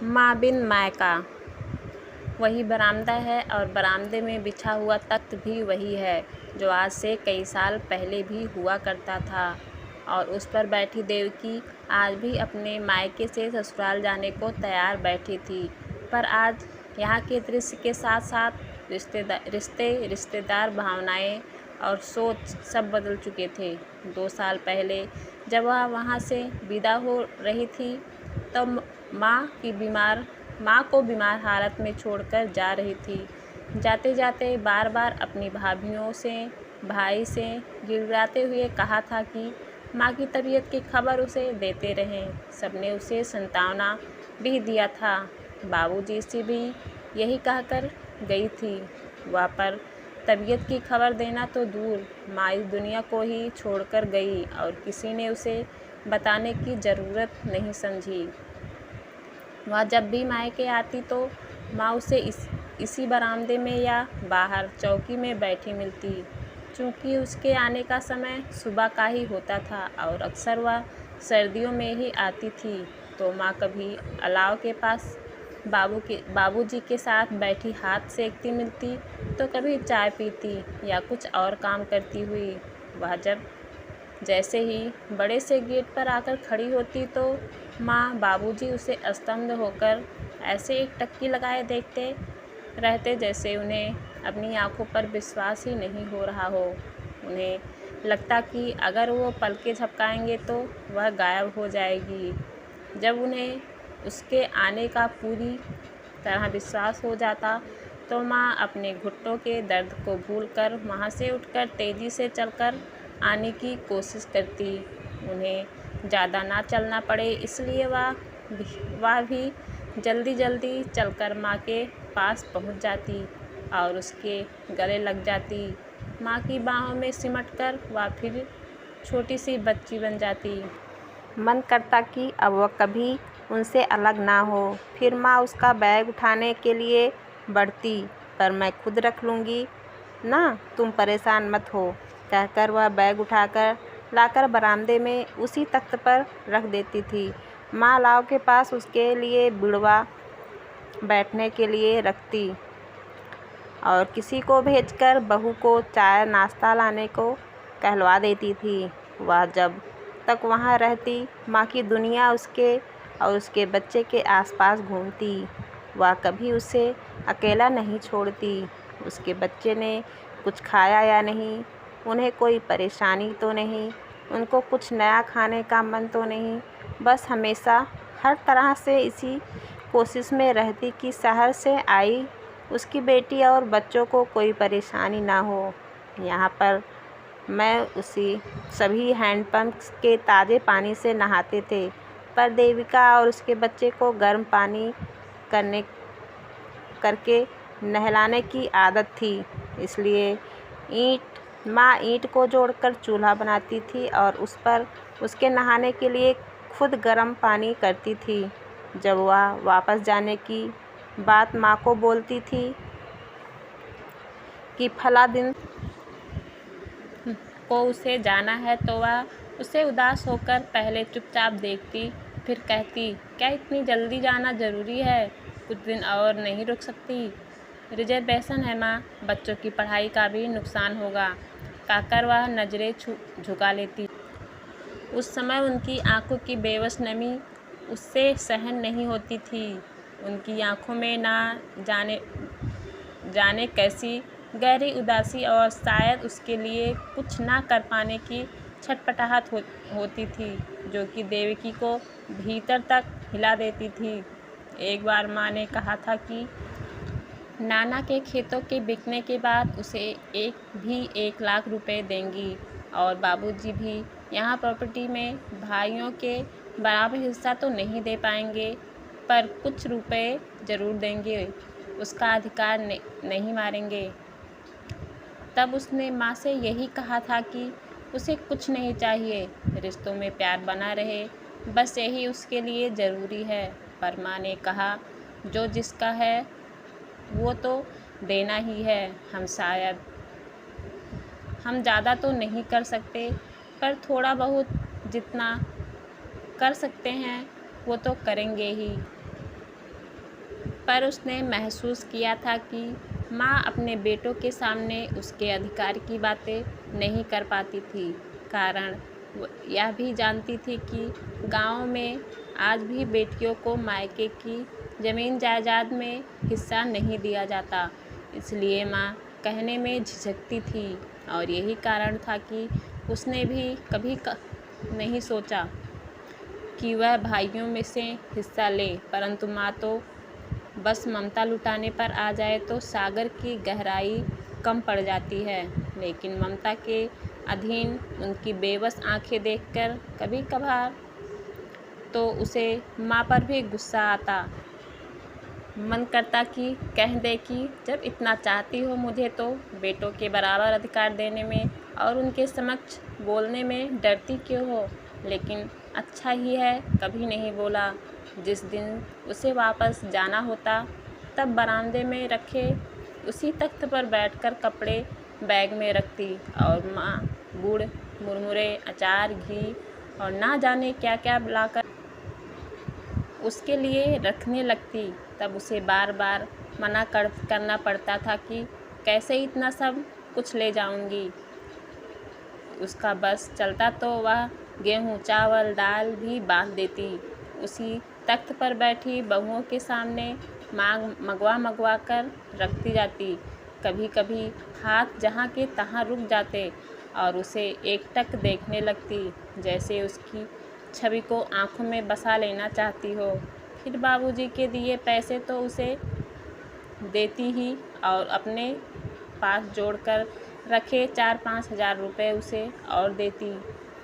माँ बिन माय का वही बरामदा है और बरामदे में बिछा हुआ तख्त भी वही है जो आज से कई साल पहले भी हुआ करता था। और उस पर बैठी देवकी आज भी अपने मायके से ससुराल जाने को तैयार बैठी थी। पर आज यहाँ के दृश्य के साथ साथ रिश्तेदार भावनाएं और सोच सब बदल चुके थे। 2 साल पहले जब वह वहाँ से विदा हो रही थी तब माँ को बीमार हालत में छोड़कर जा रही थी। जाते जाते बार बार अपनी भाभीयों से भाई से गिड़गिड़ाते हुए कहा था कि माँ की तबीयत की खबर उसे देते रहें। सबने उसे सांत्वना भी दिया था। बाबूजी से भी यही कहकर गई थी वह, पर तबीयत की खबर देना तो दूर, माँ इस दुनिया को ही छोड़कर गई और किसी ने उसे बताने की ज़रूरत नहीं समझी। वह जब भी मायके आती तो माँ उसे इसी बरामदे में या बाहर चौकी में बैठी मिलती। चूँकि उसके आने का समय सुबह का ही होता था और अक्सर वह सर्दियों में ही आती थी, तो माँ कभी अलाव के पास बाबूजी के साथ बैठी हाथ सेकती मिलती, तो कभी चाय पीती या कुछ और काम करती हुई। वह जैसे ही बड़े से गेट पर आकर खड़ी होती तो माँ बाबूजी उसे स्तब्ध होकर ऐसे एक टक्की लगाए देखते रहते जैसे उन्हें अपनी आंखों पर विश्वास ही नहीं हो रहा हो। उन्हें लगता कि अगर वो पलकें झपकाएंगे तो वह गायब हो जाएगी। जब उन्हें उसके आने का पूरी तरह विश्वास हो जाता तो माँ अपने घुटनों के दर्द को भूलकर वहाँ से उठकर तेज़ी से चलकर आने की कोशिश करती। उन्हें ज़्यादा ना चलना पड़े इसलिए वह भी जल्दी जल्दी चलकर माँ के पास पहुँच जाती और उसके गले लग जाती। माँ की बाहों में सिमटकर वह फिर छोटी सी बच्ची बन जाती। मन करता कि अब वह कभी उनसे अलग ना हो। फिर माँ उसका बैग उठाने के लिए बढ़ती, पर मैं खुद रख लूँगी ना, तुम परेशान मत हो, कहकर वह बैग उठाकर लाकर बरामदे में उसी तख्त पर रख देती थी। माँ अलाव के पास उसके लिए बिड़वा बैठने के लिए रखती और किसी को भेजकर बहू को चाय नाश्ता लाने को कहलवा देती थी। वह जब तक वहाँ रहती माँ की दुनिया उसके और उसके बच्चे के आसपास घूमती। वह कभी उसे अकेला नहीं छोड़ती। उसके बच्चे ने कुछ खाया या नहीं, उन्हें कोई परेशानी तो नहीं, उनको कुछ नया खाने का मन तो नहीं, बस हमेशा हर तरह से इसी कोशिश में रहती कि शहर से आई उसकी बेटी और बच्चों को कोई परेशानी ना हो। यहाँ पर सभी हैंडपंप के ताज़े पानी से नहाते थे, पर देविका और उसके बच्चे को गर्म पानी करके नहलाने की आदत थी। इसलिए माँ ईंट को जोड़कर चूल्हा बनाती थी और उस पर उसके नहाने के लिए खुद गर्म पानी करती थी। जब वह वापस जाने की बात माँ को बोलती थी कि फला दिन को उसे जाना है, तो वह उसे उदास होकर पहले चुपचाप देखती, फिर कहती, क्या इतनी जल्दी जाना ज़रूरी है? कुछ दिन और नहीं रुक सकती? रिजर्वेशन है माँ, बच्चों की पढ़ाई का भी नुकसान होगा, कहकर वह नज़रें झुका लेती। उस समय उनकी आंखों की बेबस नमी उससे सहन नहीं होती थी। उनकी आंखों में ना जाने कैसी गहरी उदासी और शायद उसके लिए कुछ ना कर पाने की छटपटाहट होती थी, जो कि देवकी को भीतर तक हिला देती थी। एक बार माँ ने कहा था कि नाना के खेतों के बिकने के बाद उसे 1 लाख रुपए देंगी और बाबूजी भी यहाँ प्रॉपर्टी में भाइयों के बराबर हिस्सा तो नहीं दे पाएंगे, पर कुछ रुपए ज़रूर देंगे, उसका अधिकार नहीं मारेंगे। तब उसने माँ से यही कहा था कि उसे कुछ नहीं चाहिए, रिश्तों में प्यार बना रहे, बस यही उसके लिए ज़रूरी है। पर माँ ने कहा, जो जिसका है वो तो देना ही है। हम ज़्यादा तो नहीं कर सकते, पर थोड़ा बहुत जितना कर सकते हैं वो तो करेंगे ही। पर उसने महसूस किया था कि माँ अपने बेटों के सामने उसके अधिकार की बातें नहीं कर पाती थी। कारण वो यह भी जानती थी कि गांव में आज भी बेटियों को मायके की ज़मीन जायदाद में हिस्सा नहीं दिया जाता। इसलिए माँ कहने में झिझकती थी और यही कारण था कि उसने भी कभी नहीं सोचा कि वह भाइयों में से हिस्सा ले। परंतु माँ तो बस ममता लुटाने पर आ जाए तो सागर की गहराई कम पड़ जाती है। लेकिन ममता के अधीन उनकी बेबस आंखें देखकर कभी कभार तो उसे माँ पर भी गुस्सा आता। मन करता कि कह दे कि जब इतना चाहती हो मुझे तो बेटों के बराबर अधिकार देने में और उनके समक्ष बोलने में डरती क्यों हो। लेकिन अच्छा ही है कभी नहीं बोला। जिस दिन उसे वापस जाना होता तब बरामदे में रखे उसी तख्त पर बैठकर कपड़े बैग में रखती और माँ गुड़, मुरमुरे, अचार, घी और ना जाने क्या क्या लाकर उसके लिए रखने लगती। तब उसे बार बार मना करना पड़ता था कि कैसे इतना सब कुछ ले जाऊंगी। उसका बस चलता तो वह गेहूँ, चावल, दाल भी बांध देती। उसी तख्त पर बैठी बहुओं के सामने मांग मंगवा कर रखती जाती। कभी कभी हाथ जहाँ के तहाँ रुक जाते और उसे एकटक देखने लगती, जैसे उसकी छवि को आंखों में बसा लेना चाहती हो। फिर बाबूजी के दिए पैसे तो उसे देती ही और अपने पास जोड़कर रखे 4-5 हज़ार रुपये उसे और देती।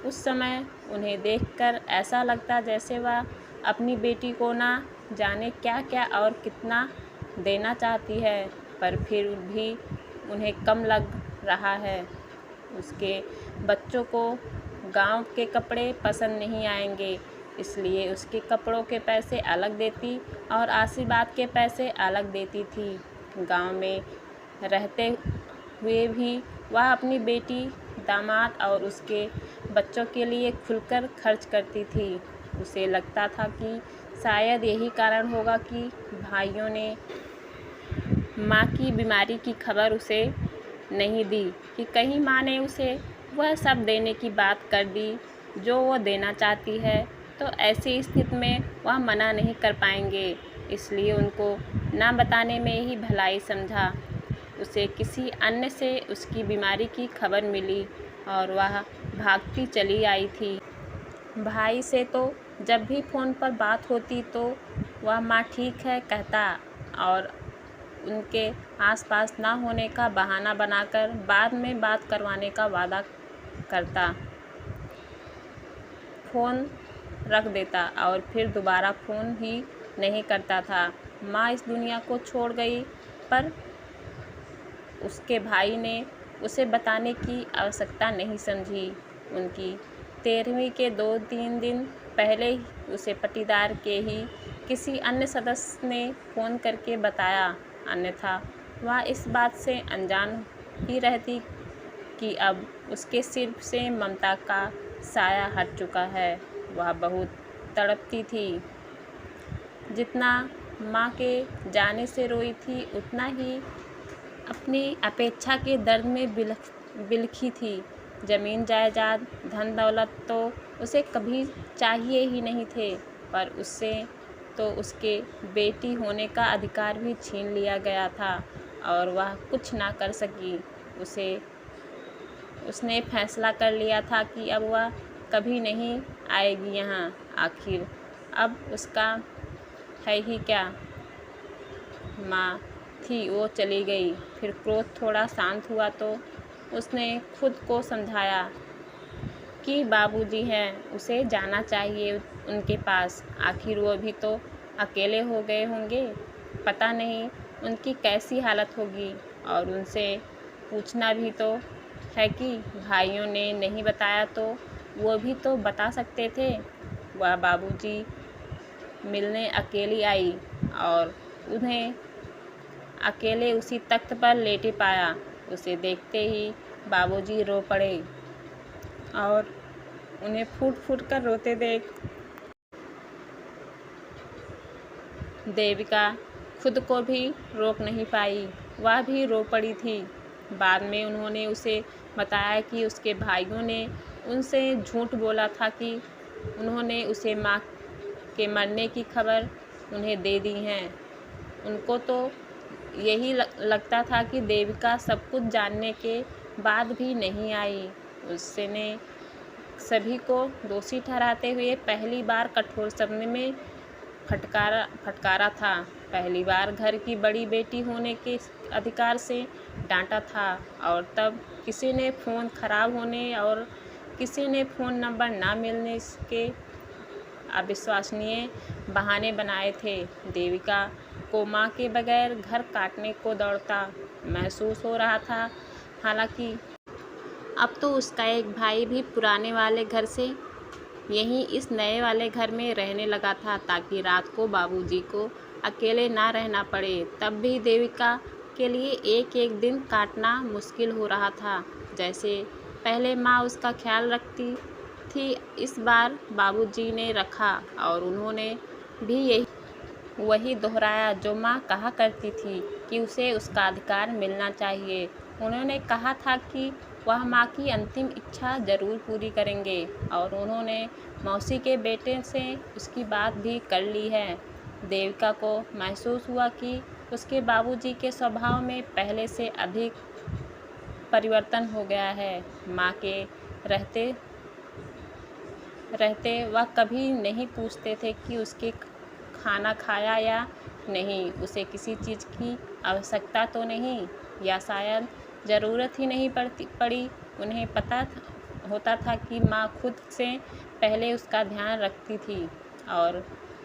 उस समय उन्हें देखकर ऐसा लगता जैसे वह अपनी बेटी को ना जाने क्या क्या और कितना देना चाहती है, पर फिर भी उन्हें कम लग रहा है। उसके बच्चों को गांव के कपड़े पसंद नहीं आएंगे, इसलिए उसके कपड़ों के पैसे अलग देती और आशीर्वाद के पैसे अलग देती थी। गांव में रहते हुए भी वह अपनी बेटी, दामाद और उसके बच्चों के लिए खुलकर खर्च करती थी। उसे लगता था कि शायद यही कारण होगा कि भाइयों ने माँ की बीमारी की खबर उसे नहीं दी कि कहीं माँ ने उसे वह सब देने की बात कर दी जो वो देना चाहती है, तो ऐसी स्थिति में वह मना नहीं कर पाएंगे। इसलिए उनको ना बताने में ही भलाई समझा। उसे किसी अन्य से उसकी बीमारी की खबर मिली और वह भागती चली आई थी। भाई से तो जब भी फ़ोन पर बात होती तो वह माँ ठीक है कहता और उनके आसपास ना होने का बहाना बनाकर बाद में बात करवाने का वादा करता। फ़ोन रख देता और फिर दोबारा फ़ोन ही नहीं करता था। माँ इस दुनिया को छोड़ गई, पर उसके भाई ने उसे बताने की आवश्यकता नहीं समझी। उनकी 13वीं के 2-3 दिन पहले ही उसे पटीदार के ही किसी अन्य सदस्य ने फ़ोन करके बताया, अन्यथा वह इस बात से अनजान ही रहती कि अब उसके सिर से ममता का साया हट चुका है। वह बहुत तड़पती थी। जितना माँ के जाने से रोई थी, उतना ही अपनी अपेक्षा के दर्द में बिलखी थी। ज़मीन जायदाद, धन दौलत तो उसे कभी चाहिए ही नहीं थे, पर उससे तो उसके बेटी होने का अधिकार भी छीन लिया गया था और वह कुछ ना कर सकी। उसने फैसला कर लिया था कि अब वह कभी नहीं आएगी यहाँ। आखिर अब उसका है ही क्या। माँ थी वो चली गई। फिर क्रोध थोड़ा शांत हुआ तो उसने खुद को समझाया कि बाबूजी हैं, उसे जाना चाहिए उनके पास। आखिर वो भी तो अकेले हो गए होंगे, पता नहीं उनकी कैसी हालत होगी। और उनसे पूछना भी तो है कि भाइयों ने नहीं बताया तो वो भी तो बता सकते थे। वह बाबूजी मिलने अकेली आई और उन्हें अकेले उसी तख्त पर लेटे पाया। उसे देखते ही बाबूजी रो पड़े और उन्हें फूट फूट कर रोते देख देविका खुद को भी रोक नहीं पाई, वह भी रो पड़ी थी। बाद में उन्होंने उसे बताया कि उसके भाइयों ने उनसे झूठ बोला था कि उन्होंने उसे माँ के मरने की खबर उन्हें दे दी है। उनको तो यही लगता था कि देविका सब कुछ जानने के बाद भी नहीं आई। उसने सभी को दोषी ठहराते हुए पहली बार कठोर शब्द में फटकारा था। पहली बार घर की बड़ी बेटी होने के अधिकार से डांटा था। और तब किसी ने फ़ोन खराब होने और किसी ने फ़ोन नंबर ना मिलने के अविश्वसनीय बहाने बनाए थे। देविका को माँ के बगैर घर काटने को दौड़ता महसूस हो रहा था। हालांकि अब तो उसका एक भाई भी पुराने वाले घर से यहीं इस नए वाले घर में रहने लगा था, ताकि रात को बाबूजी को अकेले ना रहना पड़े। तब भी देविका के लिए एक एक दिन काटना मुश्किल हो रहा था। जैसे पहले माँ उसका ख्याल रखती थी, इस बार बाबूजी ने रखा, और उन्होंने भी वही दोहराया जो माँ कहा करती थी कि उसे उसका अधिकार मिलना चाहिए। उन्होंने कहा था कि वह माँ की अंतिम इच्छा ज़रूर पूरी करेंगे, और उन्होंने मौसी के बेटे से उसकी बात भी कर ली है। देविका को महसूस हुआ कि उसके बाबूजी के स्वभाव में पहले से अधिक परिवर्तन हो गया है। माँ के रहते वह कभी नहीं पूछते थे कि उसके खाना खाया या नहीं, उसे किसी चीज़ की आवश्यकता तो नहीं, या शायद ज़रूरत ही नहीं पड़ी। उन्हें पता होता था कि माँ खुद से पहले उसका ध्यान रखती थी, और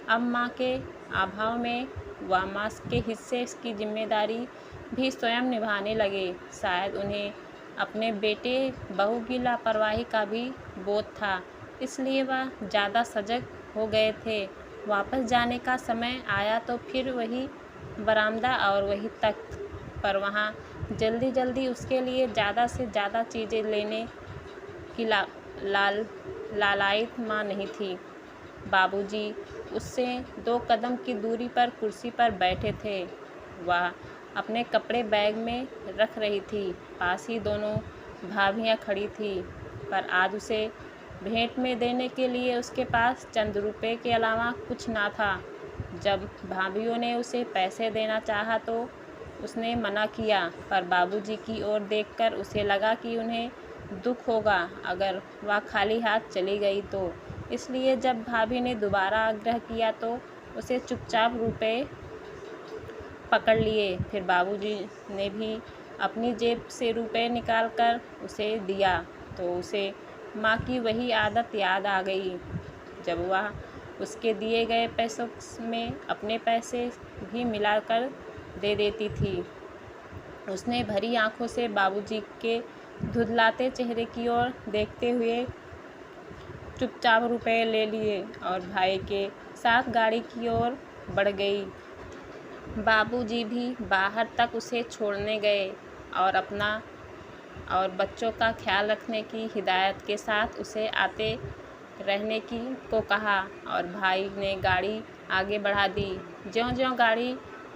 अब माँ के अभाव में वह माँ के हिस्से की जिम्मेदारी भी स्वयं निभाने लगे। शायद उन्हें अपने बेटे बहू की लापरवाही का भी बोध था, इसलिए वह ज़्यादा सजग हो गए थे। वापस जाने का समय आया तो फिर वही बरामदा और वही तख्त, पर वहाँ जल्दी जल्दी उसके लिए ज़्यादा से ज़्यादा चीज़ें लेने की लालायित माँ नहीं थी। बाबूजी उससे 2 कदम की दूरी पर कुर्सी पर बैठे थे। वह अपने कपड़े बैग में रख रही थी। पास ही दोनों भाभियाँ खड़ी थी, पर आज उसे भेंट में देने के लिए उसके पास चंद रुपए के अलावा कुछ ना था। जब भाभियों ने उसे पैसे देना चाहा तो उसने मना किया, पर बाबूजी की ओर देखकर उसे लगा कि उन्हें दुख होगा अगर वह खाली हाथ चली गई तो। इसलिए जब भाभी ने दोबारा आग्रह किया तो उसे चुपचाप रुपए पकड़ लिए। फिर बाबूजी ने भी अपनी जेब से रुपए निकालकर उसे दिया तो उसे माँ की वही आदत याद आ गई, जब वह उसके दिए गए पैसों में अपने पैसे भी मिलाकर दे देती थी। उसने भरी आंखों से बाबूजी के धुंधलाते चेहरे की ओर देखते हुए चुपचाप रुपए ले लिए और भाई के साथ गाड़ी की ओर बढ़ गई। बाबूजी भी बाहर तक उसे छोड़ने गए और अपना और बच्चों का ख्याल रखने की हिदायत के साथ उसे आते रहने को कहा, और भाई ने गाड़ी आगे बढ़ा दी। ज्यों-ज्यों गाड़ी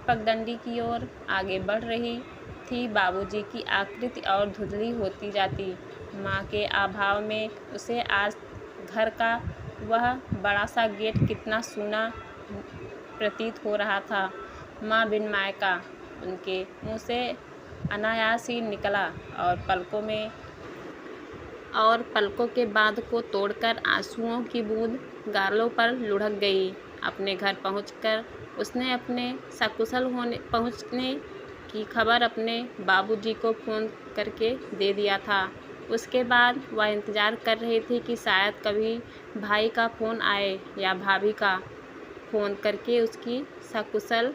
पगडंडी की ओर आगे बढ़ रही थी, बाबूजी की आकृति और धुंधली होती जाती। माँ के अभाव में उसे आज घर का वह बड़ा सा गेट कितना सूना प्रतीत हो रहा था। माँ बिन मायका उनके मुँह से अनायास ही निकला, और पलकों के बांध को तोड़कर आंसुओं की बूंद गालों पर लुढ़क गई। अपने घर पहुंचकर उसने अपने सकुशल पहुंचने की खबर अपने बाबूजी को फ़ोन करके दे दिया था। उसके बाद वह इंतज़ार कर रही थी कि शायद कभी भाई का फ़ोन आए या भाभी का फ़ोन करके उसकी सकुशल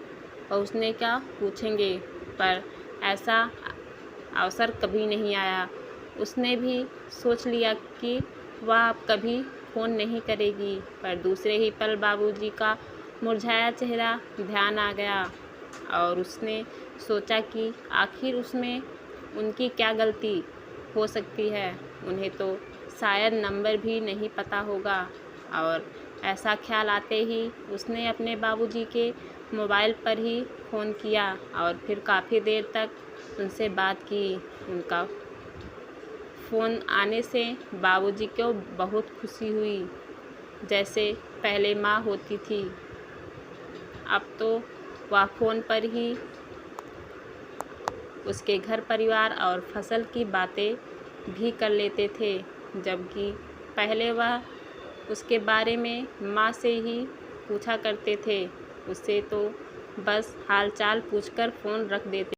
पहुंचने का पूछेंगे, पर ऐसा अवसर कभी नहीं आया। उसने भी सोच लिया कि वह अब कभी फ़ोन नहीं करेगी, पर दूसरे ही पल बाबूजी का मुरझाया चेहरा ध्यान आ गया और उसने सोचा कि आखिर उसमें उनकी क्या गलती हो सकती है। उन्हें तो शायद नंबर भी नहीं पता होगा, और ऐसा ख्याल आते ही उसने अपने बाबूजी के मोबाइल पर ही फ़ोन किया और फिर काफ़ी देर तक उनसे बात की। उनका फ़ोन आने से बाबूजी को बहुत खुशी हुई, जैसे पहले माँ होती थी। अब तो वह फ़ोन पर ही उसके घर परिवार और फसल की बातें भी कर लेते थे, जबकि पहले वह उसके बारे में माँ से ही पूछा करते थे। उससे तो बस हाल चाल पूछकर फ़ोन रख देते।